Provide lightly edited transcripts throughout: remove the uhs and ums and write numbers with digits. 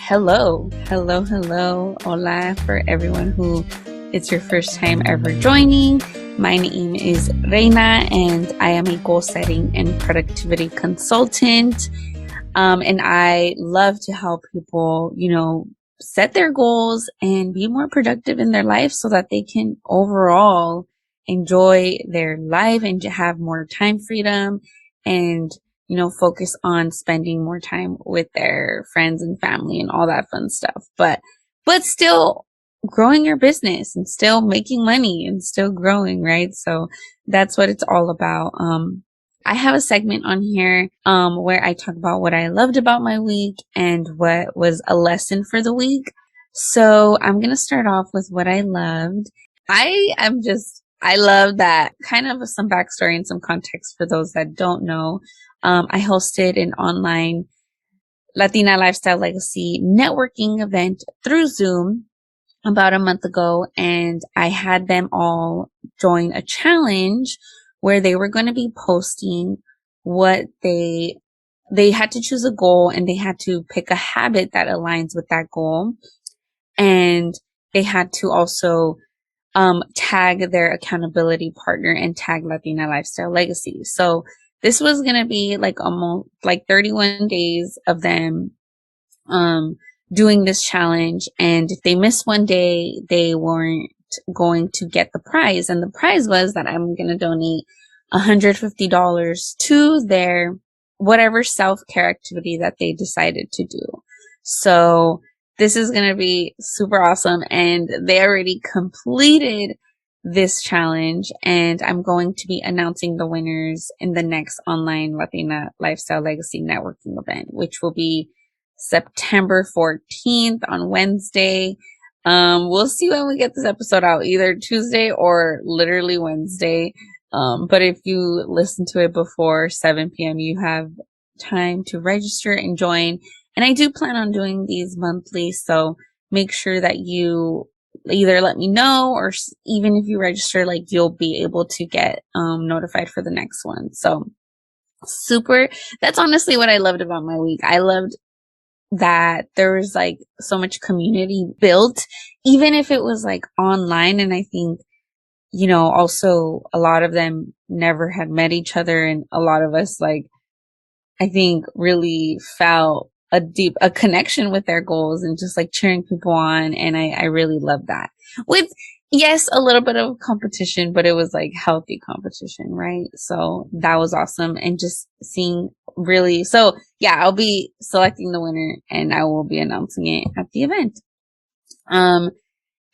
Hello. Hola for everyone who it's your first time ever joining. My name is Reina and I am a goal setting and productivity consultant. And I love to help people, set their goals and be more productive in their life so that they can overall enjoy their life and to have more time freedom and focus on spending more time with their friends and family and all that fun stuff. But still growing your business and still making money and still growing, right? So that's what it's all about. I have a segment on here where I talk about what I loved about my week and what was a lesson for the week. So I'm going to start off with what I loved. I love that kind of some backstory and some context for those that don't know. I hosted an online Latina Lifestyle Legacy networking event through Zoom about a month ago, and I had them all join a challenge where they were going to be posting what they had to choose a goal and they had to pick a habit that aligns with that goal. And they had to also tag their accountability partner and tag Latina Lifestyle Legacy. So this was going to be like almost like 31 days of them doing this challenge. And if they missed one day, they weren't going to get the prize. And the prize was that I'm going to donate $150 to their whatever self-care activity that they decided to do. So this is going to be super awesome. And they already completed this challenge. And I'm going to be announcing the winners in the next online Latina Lifestyle Legacy networking event, which will be September 14th on Wednesday. We'll see when we get this episode out, either Tuesday or literally Wednesday. But if you listen to it before 7 p.m., you have time to register and join. And I do plan on doing these monthly, so make sure that you either let me know or even if you register, like you'll be able to get notified for the next one. So that's honestly what I loved about my week. I loved that there was like so much community built, even if it was like online. And I think, also a lot of them never had met each other. And a lot of us, like, I think really felt a connection with their goals and just like cheering people on. And I really love that with, yes, a little bit of competition, but it was like healthy competition, right? So that was awesome. And just seeing so yeah, I'll be selecting the winner and I will be announcing it at the event.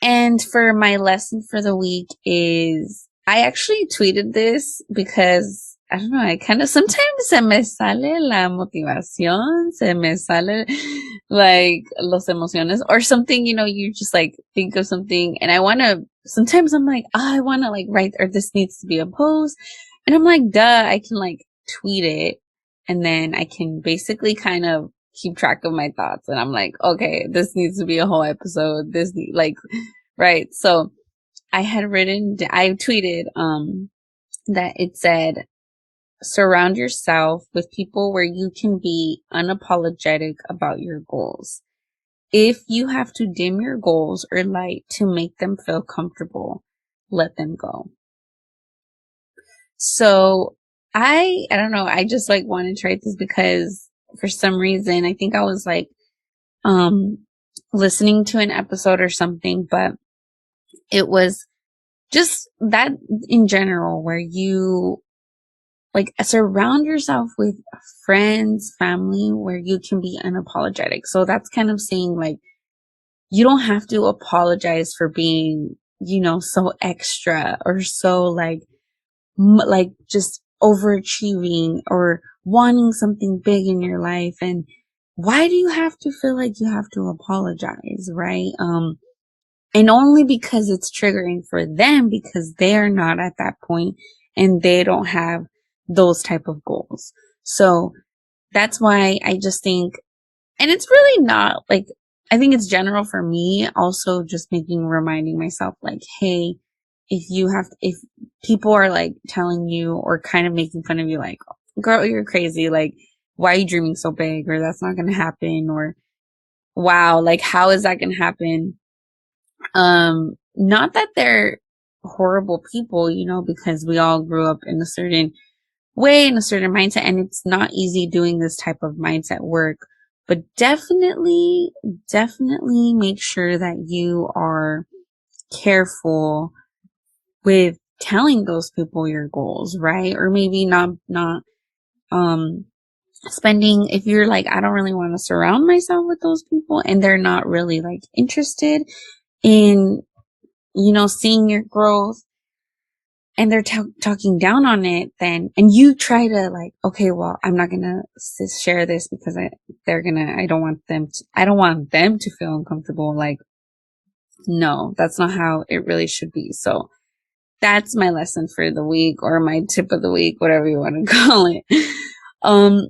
And for my lesson for the week is I actually tweeted this because I don't know, I kind of sometimes se me sale la motivación, se me sale like los emociones or something, you just like think of something and sometimes I'm like, oh, I want to like write or this needs to be a post. And I'm like, duh, I can like tweet it and then I can basically kind of keep track of my thoughts. And I'm like, okay, this needs to be a whole episode. Right. So I tweeted, that it said, surround yourself with people where you can be unapologetic about your goals. If you have to dim your goals or light to make them feel comfortable, let them go. So I don't know. I just like wanted to write this because for some reason, I think I was like, listening to an episode or something, but it was just that in general where you like surround yourself with friends, family, where you can be unapologetic. So that's kind of saying like, you don't have to apologize for being, so extra or so like just overachieving or wanting something big in your life. And why do you have to feel like you have to apologize? Right. And only because it's triggering for them because they're not at that point and they don't have those type of goals. So that's why I just think, and it's really not like, I think it's general for me also just reminding myself like, hey, if people are like telling you or kind of making fun of you, like, girl, you're crazy. Like, why are you dreaming so big? Or that's not going to happen. Or wow, like how is that going to happen? Not that they're horrible people, because we all grew up in a certain way, in a certain mindset, and it's not easy doing this type of mindset work. But definitely, definitely make sure that you are careful with telling those people your goals, right? Or maybe not um spending, if you're like, I don't really want to surround myself with those people and they're not really like interested in, seeing your growth, and they're talking down on it, then, and you try to like, okay, well, I'm not gonna share this because I don't want them to feel uncomfortable. Like, no, that's not how it really should be. So that's my lesson for the week, or my tip of the week, whatever you want to call it. Um,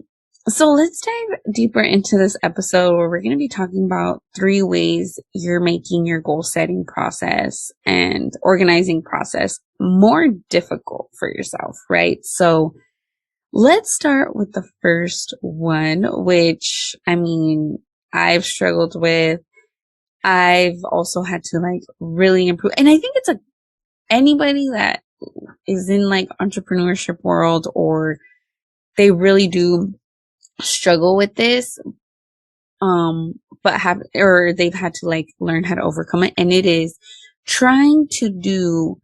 so let's dive deeper into this episode, where we're going to be talking about 3 ways you're making your goal setting process and organizing process more difficult for yourself, right? So let's start with the first one, which, I mean, I've struggled with. I've also had to like really improve. And I think it's anybody that is in like entrepreneurship world, or they really do struggle with this, or they've had to like learn how to overcome it. And it is trying to do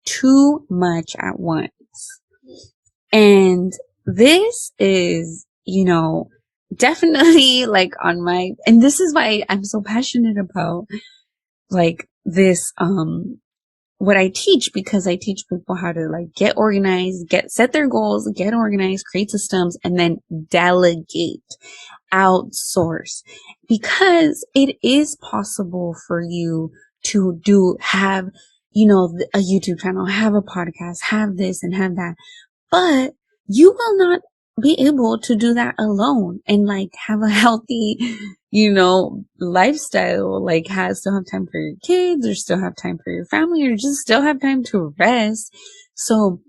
too much at once. And this is, definitely like and this is why I'm so passionate about like this, what I teach, because I teach people how to like get organized, set their goals, get organized, create systems, and then delegate, outsource, because it is possible for you to have, a YouTube channel, have a podcast, have this and have that, but you will not be able to do that alone and like have a healthy, lifestyle, like still have time for your kids, or still have time for your family, or just still have time to rest. So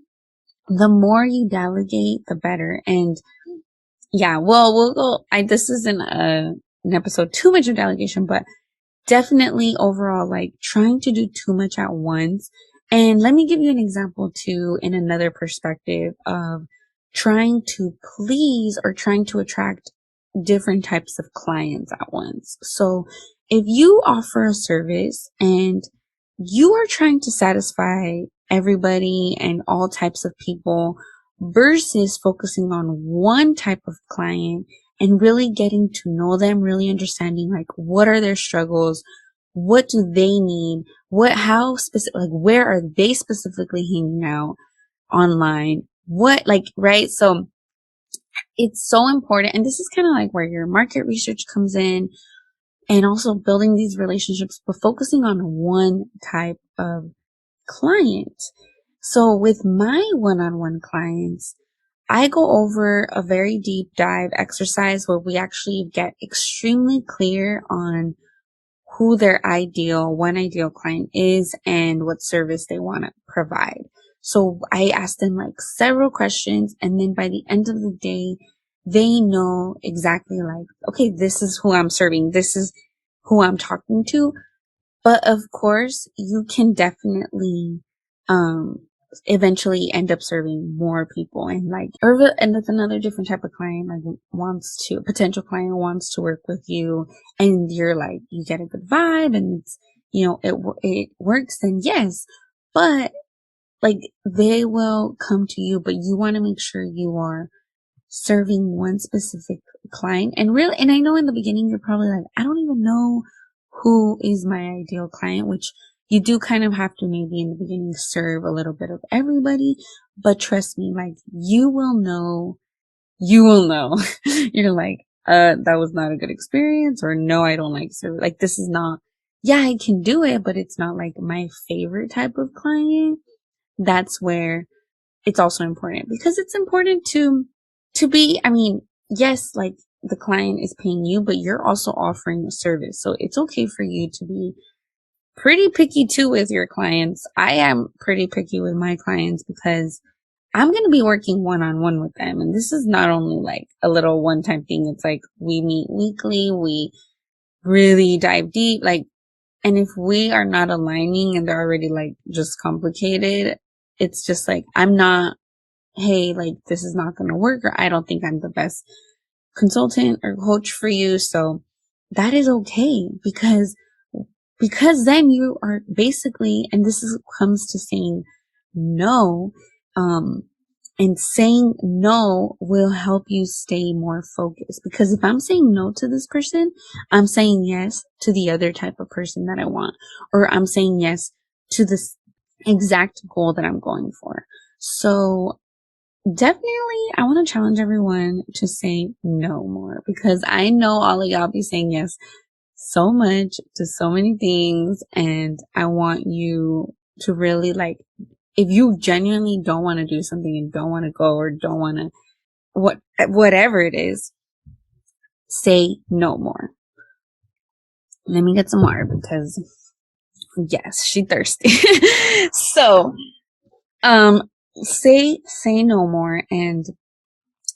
the more you delegate, the better. And yeah, well, we'll go, this isn't an episode too much of delegation, but definitely overall, like trying to do too much at once. And let me give you an example too, in another perspective of trying to please or trying to attract different types of clients at once. So if you offer a service and you are trying to satisfy everybody and all types of people, versus focusing on one type of client and really getting to know them, really understanding like what are their struggles, what do they need, how specific, like where are they specifically hanging out online, right? So it's so important. And this is kind of like where your market research comes in, and also building these relationships, but focusing on one type of client. So with my one-on-one clients, I go over a very deep dive exercise where we actually get extremely clear on who their one ideal client is and what service they want to provide. So I ask them like several questions, and then by the end of the day, they know exactly like, okay, this is who I'm serving. This is who I'm talking to. But of course, you can definitely um eventually end up serving more people, and and that's another different type of client, like potential client wants to work with you, and you're like, you get a good vibe, and it's, it works, then yes. But like they will come to you, but you want to make sure you are serving one specific client. And I know in the beginning, you're probably like, I don't even know who is my ideal client, which you do kind of have to maybe in the beginning serve a little bit of everybody. But trust me, like you will know. You're like, that was not a good experience, or no, I don't like service. Like, this is not, yeah, I can do it, but it's not like my favorite type of client. That's where it's also important, because it's important to be, I mean, yes, like the client is paying you, but you're also offering a service. So it's okay for you to be pretty picky too with your clients. I am pretty picky with my clients, because I'm going to be working one-on-one with them. And this is not only like a little one-time thing. It's like we meet weekly. We really dive deep. Like, and if we are not aligning and they're already like just complicated, it's just like, I'm not, hey, like this is not going to work, or I don't think I'm the best consultant or coach for you. So that is okay, because then you are basically, and this is comes to saying no, and saying no will help you stay more focused. Because if I'm saying no to this person, I'm saying yes to the other type of person that I want, or I'm saying yes to this exact goal that I'm going for. So definitely, I want to challenge everyone to say no more, because I know all of y'all be saying yes so much to so many things, and I want you to really like, if you genuinely don't want to do something and don't want to go or don't want to, whatever it is, say no more. Let me get some water, because yes, she thirsty. So, say no more. And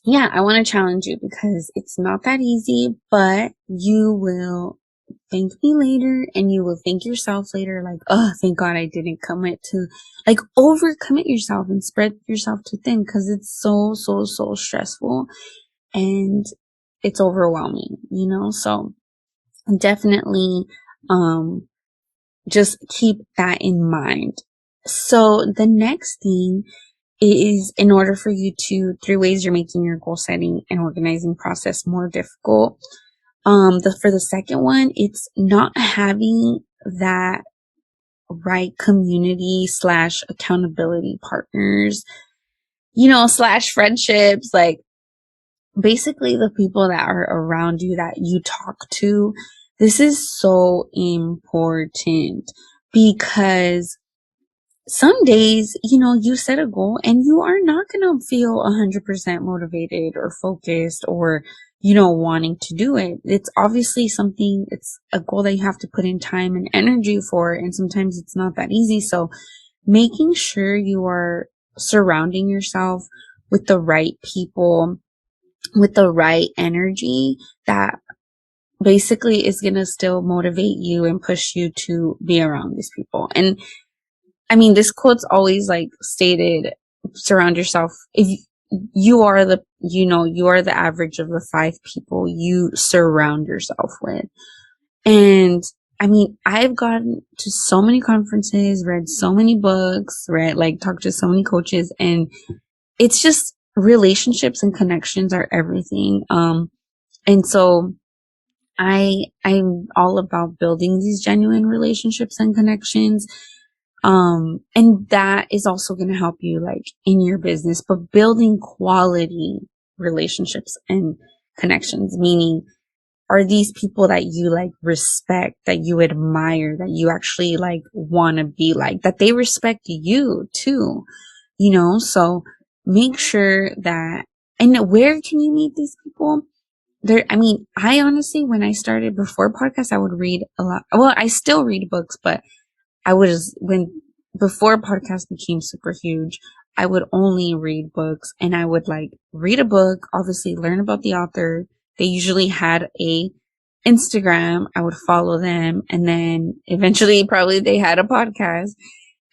yeah, I want to challenge you, because it's not that easy, but you will thank me later, and you will thank yourself later, like, oh, thank God I didn't commit to, like, overcommit yourself and spread yourself too thin, because it's so, so, so stressful and it's overwhelming, So definitely, just keep that in mind. So the next thing is, in order for you to, 3 ways you're making your goal setting and organizing process more difficult. For the second one, it's not having that right community / accountability partners, / friendships, like basically the people that are around you that you talk to. This is so important, because some days, you set a goal and you are not going to feel 100% motivated or focused or, wanting to do it. It's obviously it's a goal that you have to put in time and energy for. And sometimes it's not that easy. So making sure you are surrounding yourself with the right people, with the right energy that basically is going to still motivate you and push you to be around these people. And I mean, this quote's always like stated, surround yourself. If you are you are the average of the 5 people you surround yourself with. And I mean, I've gone to so many conferences, read so many books, talked to so many coaches, and it's just relationships and connections are everything. And so I'm all about building these genuine relationships and connections. And that is also going to help you like in your business, but building quality relationships and connections, meaning, are these people that you like respect, that you admire, that you actually like want to be like, that they respect you too, so make sure that, and where can you meet these people? I mean, I honestly, when I started before podcast, I would read a lot. Well, I still read books, but before podcast became super huge, I would only read books, and I would like read a book, obviously learn about the author. They usually had a Instagram. I would follow them. And then eventually probably they had a podcast,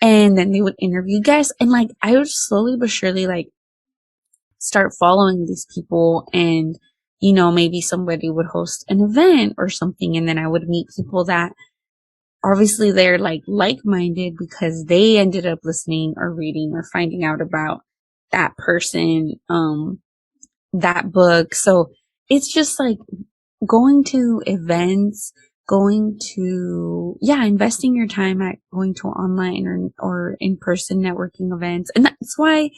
and then they would interview guests. And like, I would slowly but surely like start following these people, and, maybe somebody would host an event or something. And then I would meet people that obviously they're like-minded, because they ended up listening or reading or finding out about that person, that book. So it's just like going to events, investing your time at going to online or in-person networking events. And that's why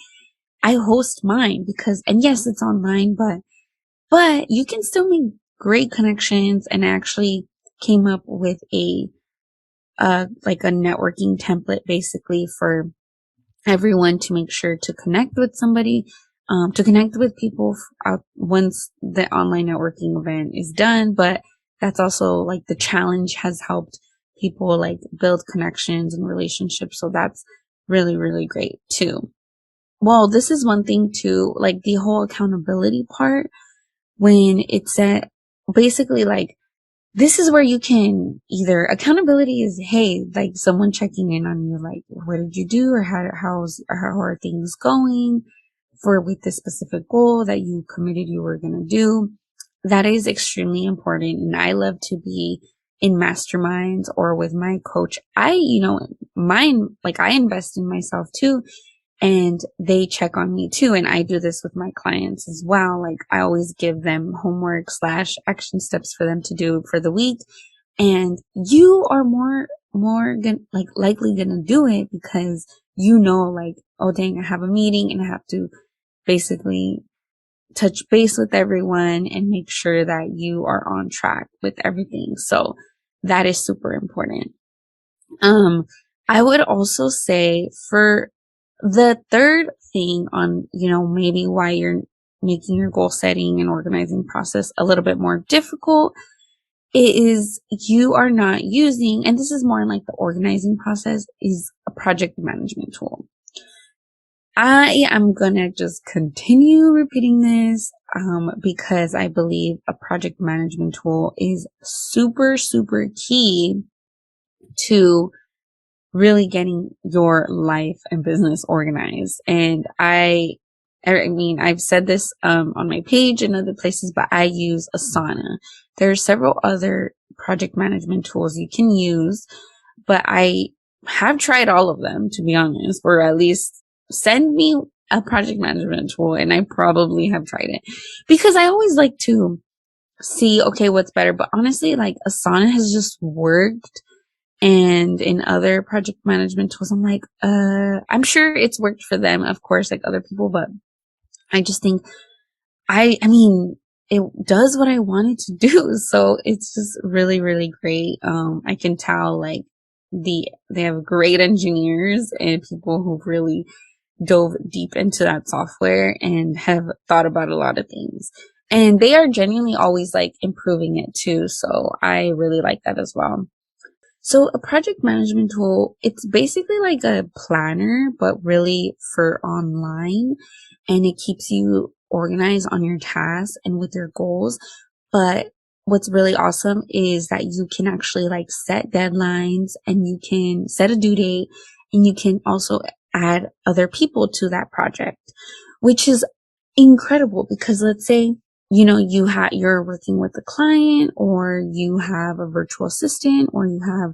I host mine, because, and yes, it's online, but you can still make great connections. And I actually came up with like a networking template basically for everyone to make sure to connect with somebody, to connect with people once the online networking event is done. But that's also like the challenge has helped people like build connections and relationships. So that's really, really great too. Well, this is one thing too, like the whole accountability part, when it's basically like this is where you can either accountability is, hey, like someone checking in on you, like, what did you do? Or how are things going for with the specific goal that you committed you were going to do? That is extremely important. And I love to be in masterminds or with my coach. Mine, like I invest in myself too. And they check on me too. And I do this with my clients as well. Like I always give them homework / action steps for them to do for the week. And you are likely gonna do it because like, oh dang, I have a meeting and I have to basically touch base with everyone and make sure that you are on track with everything. So that is super important. I would also say for the third thing on, maybe why you're making your goal setting and organizing process a little bit more difficult is you are not using, and this is more in like the organizing process, is a project management tool. I am gonna just continue repeating this because I believe a project management tool is super, super key to really getting your life and business organized. And I mean, I've said this on my page and other places, but I use Asana. There are several other project management tools you can use, but I have tried all of them, to be honest, or at least send me a project management tool and I probably have tried it because I always like to see, okay, what's better. But honestly, like Asana has just worked. And in other project management tools, I'm like, I'm sure it's worked for them, of course, like other people, but I just think I mean, it does what I want it to do. So it's just really, really great. I can tell like they have great engineers and people who really dove deep into that software and have thought about a lot of things. And they are genuinely always like improving it too. So I really like that as well. So a project management tool, it's basically like a planner, but really for online, and it keeps you organized on your tasks and with your goals. But what's really awesome is that you can actually like set deadlines and you can set a due date and you can also add other people to that project, which is incredible because let's say you're working with a client or you have a virtual assistant or you have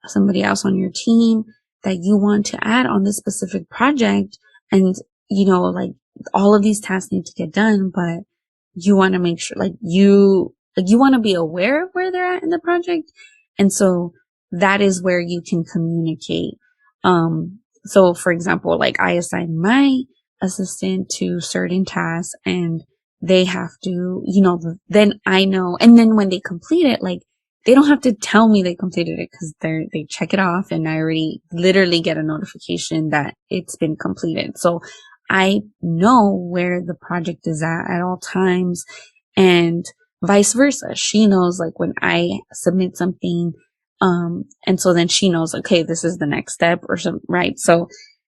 somebody else on your team that you want to add on this specific project. And, like all of these tasks need to get done, but you want to make sure you want to be aware of where they're at in the project. And so that is where you can communicate. So for example, like I assign my assistant to certain tasks and they have to, then I know. And then when they complete it, like they don't have to tell me they completed it because they check it off and I already literally get a notification that it's been completed. So I know where the project is at all times and vice versa. She knows like when I submit something, and so then she knows, okay, this is the next step or something, right? So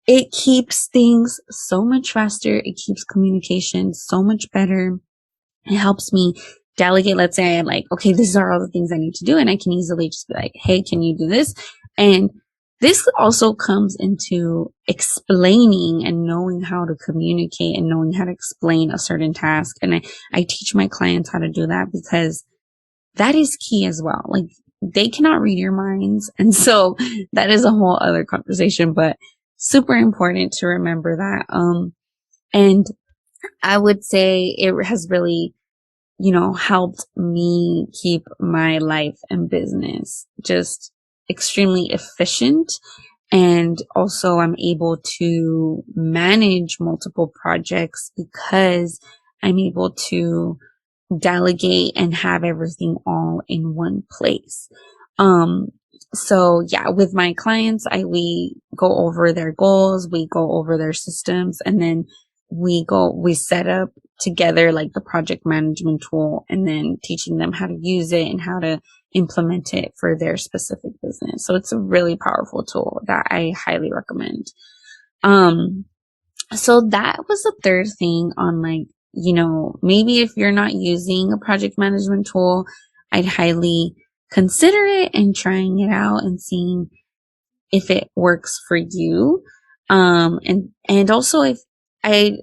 it keeps things so much faster. It keeps communication so much better. It helps me delegate. Let's say I'm like, okay, these are all the things I need to do. And I can easily just be like, hey, can you do this? And this also comes into explaining and knowing how to communicate and knowing how to explain a certain task. And I teach my clients how to do that because that is key as well. Like they cannot read your minds. And so that is a whole other conversation, but super important to remember that. And I would say it has really, helped me keep my life and business just extremely efficient. And also I'm able to manage multiple projects because I'm able to delegate and have everything all in one place. Um, so yeah, with my clients, we go over their goals, we go over their systems, and then we set up together like the project management tool and then teaching them how to use it and how to implement it for their specific business. So it's a really powerful tool that I highly recommend. So that was the third thing on like, maybe if you're not using a project management tool, I'd highly consider it and trying it out and seeing if it works for you. And also if I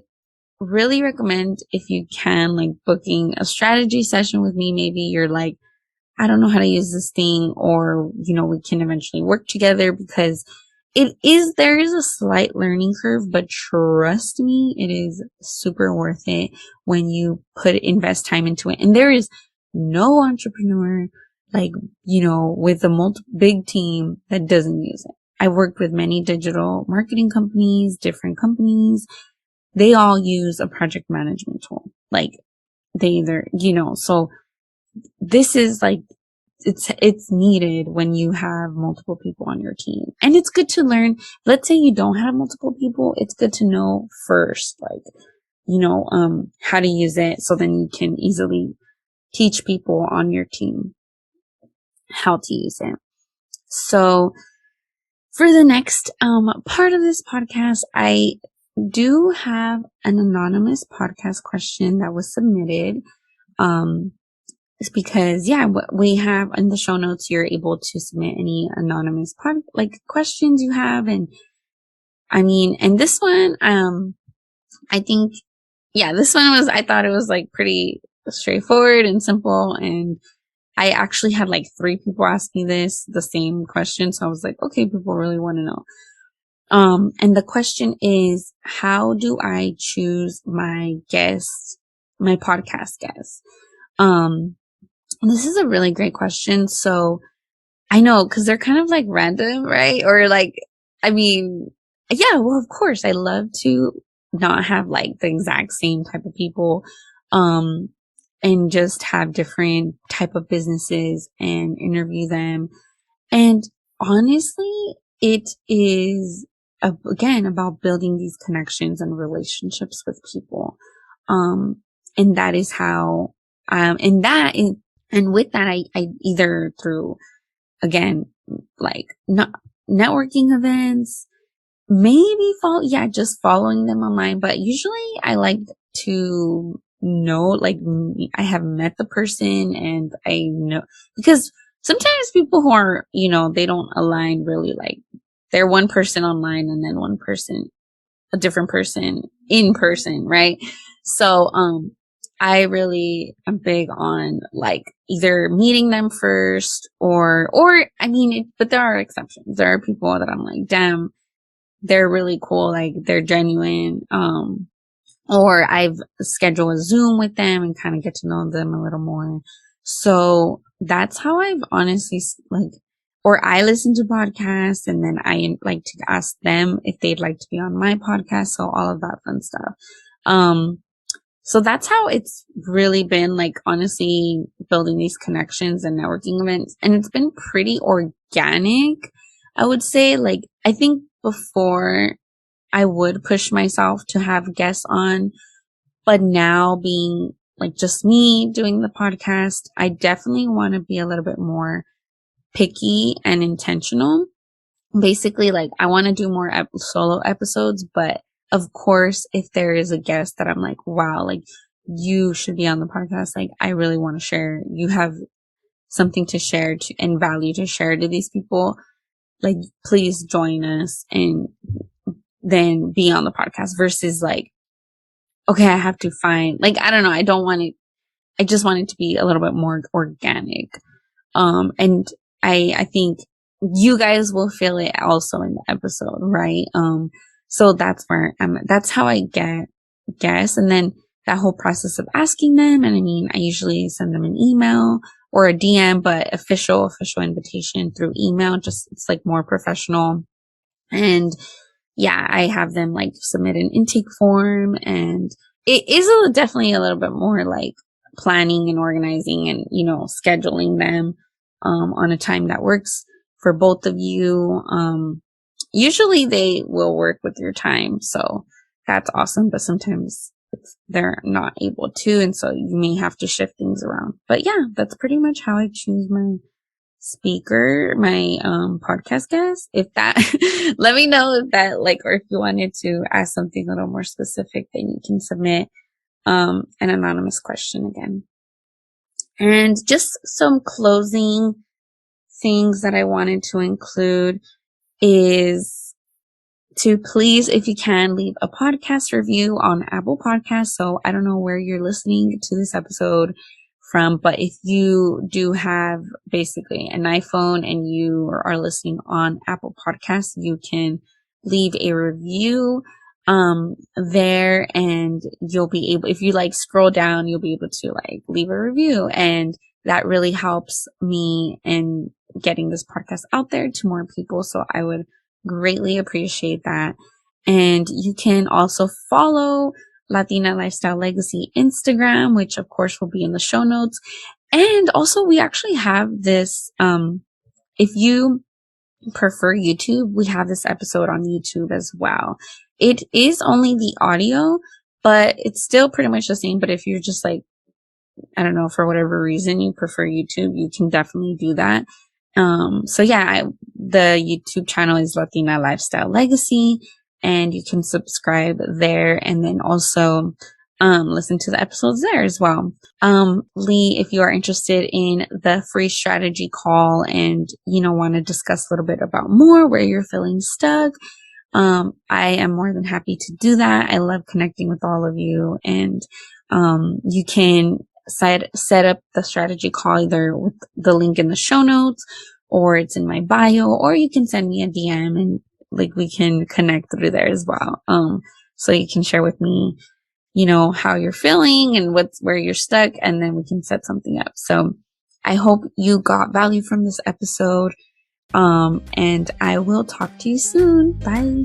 really recommend, if you can, like booking a strategy session with me. Maybe you're like, I don't know how to use this thing, or, we can eventually work together, because there is a slight learning curve, but trust me, it is super worth it when you invest time into it. And there is no entrepreneur, like, with a big team that doesn't use it. I worked with many digital marketing companies, different companies. They all use a project management tool. Like, they either, so this is like, it's needed when you have multiple people on your team. And it's good to learn. Let's say you don't have multiple people. It's good to know first, like, how to use it, so then you can easily teach people on your team how to use it. So for the next part of this podcast, I do have an anonymous podcast question that was submitted. It's because, we have in the show notes, you're able to submit any anonymous questions you have. And and this one, I think, this one I thought it was like pretty straightforward and simple. And I actually had like 3 people ask me the same question. So I was like, okay, people really want to know. And the question is, how do I choose my podcast guests? This is a really great question. So I know, because they're kind of like random, right? Or like, well, of course, I love to not have like the exact same type of people, and just have different type of businesses and interview them. And honestly, it is, again, about building these connections and relationships with people. And that is how, and with that, I either through, again, like not networking events, maybe just following them online. But usually I like to know, like, I have met the person, and I know, because sometimes people who are, they don't align really, like they're one person online and then one person, a different person in person, right? So, I really am big on like either meeting them first, or but there are exceptions. There are people that I'm like, damn, they're really cool. Like, they're genuine. Or I've scheduled a Zoom with them and kind of get to know them a little more. So that's how I've honestly, or I listen to podcasts and then I like to ask them if they'd like to be on my podcast. So all of that fun stuff. So that's how it's really been, like, honestly, building these connections and networking events. And it's been pretty organic, I would say. Like, I think before I would push myself to have guests on, but now being like just me doing the podcast, I definitely want to be a little bit more picky and intentional. Basically, like, I want to do more solo episodes, but of course, if there is a guest that I'm like, wow, like, you should be on the podcast, like, I really want to share, you have something to share and value to share to these people, like, please join us and then be on the podcast, versus like, okay, I have to find, like, I don't know, I don't want it, I just want it to be a little bit more organic. And I think you guys will feel it also in the episode, right? So that's that's how I get guests. And then that whole process of asking them. And I usually send them an email or a DM, but official invitation through email. Just, it's like more professional. And I have them like submit an intake form, and it is definitely a little bit more like planning and organizing and, scheduling them, on a time that works for both of you. Usually they will work with your time, so that's awesome, but sometimes they're not able to, and so you may have to shift things around. But that's pretty much how I choose my speaker, my podcast guest. If that let me know if that, like, or if you wanted to ask something a little more specific, then you can submit an anonymous question again. And just some closing things that I wanted to include is to please, if you can, leave a podcast review on Apple Podcasts. So I don't know where you're listening to this episode from, but if you do have basically an iPhone and you are listening on Apple Podcasts, you can leave a review there, and you'll be able, if you like scroll down, you'll be able to like leave a review, and that really helps me in getting this podcast out there to more people. So I would greatly appreciate that. And you can also follow Latina Lifestyle Legacy Instagram, which of course will be in the show notes. And also we actually have this, if you prefer YouTube, we have this episode on YouTube as well. It is only the audio, but it's still pretty much the same. But if you're just like, I don't know, for whatever reason you prefer YouTube, you can definitely do that. So yeah, the YouTube channel is Latina Lifestyle Legacy, and you can subscribe there, and then also listen to the episodes there as well. Lee, if you are interested in the free strategy call and want to discuss a little bit about more where you're feeling stuck, I am more than happy to do that. I love connecting with all of you, and you can set up the strategy call either with the link in the show notes, or it's in my bio, or you can send me a DM and like we can connect through there as well. So you can share with me, how you're feeling and where you're stuck, and then we can set something up. So I hope you got value from this episode. And I will talk to you soon. Bye.